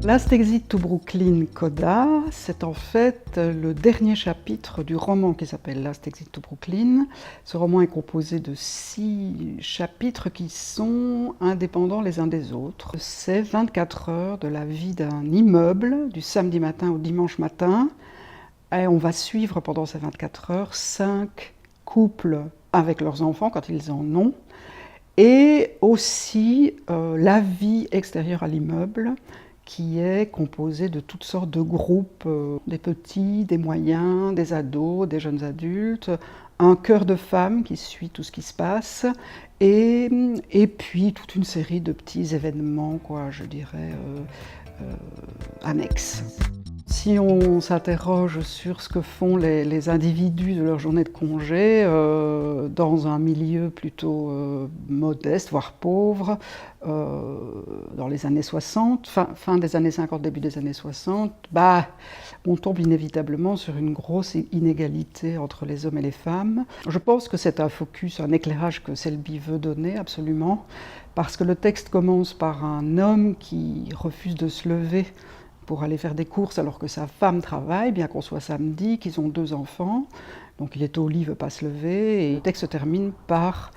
Last Exit to Brooklyn Coda, c'est en fait le dernier chapitre du roman qui s'appelle Last Exit to Brooklyn. Ce roman est composé de 6 chapitres qui sont indépendants les uns des autres. C'est 24 heures de la vie d'un immeuble, du samedi matin au dimanche matin. Et on va suivre pendant ces 24 heures 5 couples avec leurs enfants quand ils en ont. Et aussi la vie extérieure à l'immeuble, qui est composée de toutes sortes de groupes, des petits, des moyens, des ados, des jeunes adultes, un chœur de femmes qui suit tout ce qui se passe, et puis toute une série de petits événements, quoi, je dirais, annexes. Si on s'interroge sur ce que font les individus de leur journée de congé dans un milieu plutôt modeste, voire pauvre, dans les années 60, fin des années 50, début des années 60, on tombe inévitablement sur une grosse inégalité entre les hommes et les femmes. Je pense que c'est un focus, un éclairage que Selby veut donner absolument, parce que le texte commence par un homme qui refuse de se lever pour aller faire des courses alors que sa femme travaille, bien qu'on soit samedi, qu'ils ont 2 enfants. Donc il est au lit, il ne veut pas se lever. Et le texte se termine par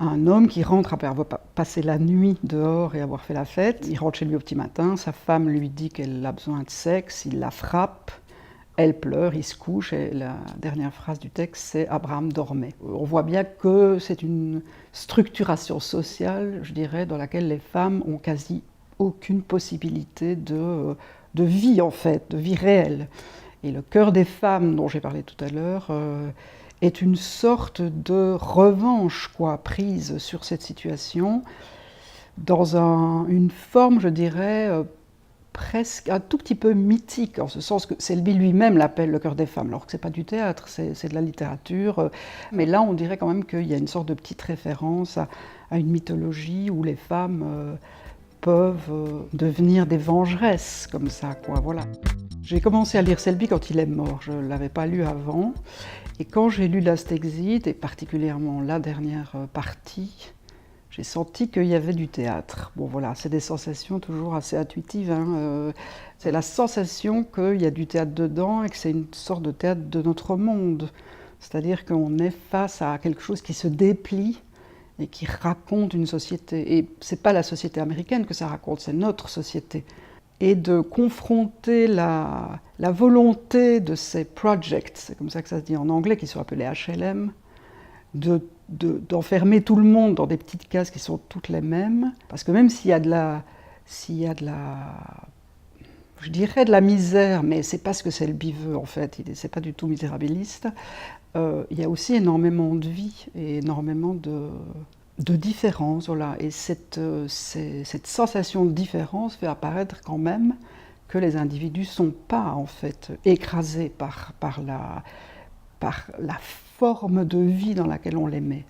un homme qui rentre après avoir passé la nuit dehors et avoir fait la fête. Il rentre chez lui au petit matin, sa femme lui dit qu'elle a besoin de sexe, il la frappe, elle pleure, il se couche et la dernière phrase du texte c'est « Abraham dormait ». On voit bien que c'est une structuration sociale, je dirais, dans laquelle les femmes ont quasi aucune possibilité de vie en fait, de vie réelle. Et le chœur des femmes dont j'ai parlé tout à l'heure est une sorte de revanche prise sur cette situation dans une forme, je dirais, presque un tout petit peu mythique, en ce sens que Selby lui-même l'appelle le chœur des femmes, alors que c'est pas du théâtre, c'est de la littérature. Mais là, on dirait quand même qu'il y a une sorte de petite référence à une mythologie où les femmes peuvent devenir des vengeresses, comme ça, voilà. J'ai commencé à lire Selby quand il est mort, je ne l'avais pas lu avant. Et quand j'ai lu Last Exit, et particulièrement la dernière partie, j'ai senti qu'il y avait du théâtre. Bon voilà, c'est des sensations toujours assez intuitives. C'est la sensation qu'il y a du théâtre dedans et que c'est une sorte de théâtre de notre monde. C'est-à-dire qu'on est face à quelque chose qui se déplie et qui raconte une société. Et ce n'est pas la société américaine que ça raconte, c'est notre société. Et de confronter la volonté de ces projects, c'est comme ça que ça se dit en anglais, qui sont appelés HLM, d'enfermer tout le monde dans des petites cases qui sont toutes les mêmes, parce que même s'il y a de la je dirais de la misère, mais c'est pas ce que Selby veut en fait, c'est pas du tout misérabiliste, il y a aussi énormément de vie et énormément de différence, voilà. Et cette sensation de différence fait apparaître quand même que les individus ne sont pas en fait écrasés par la forme de vie dans laquelle on les met.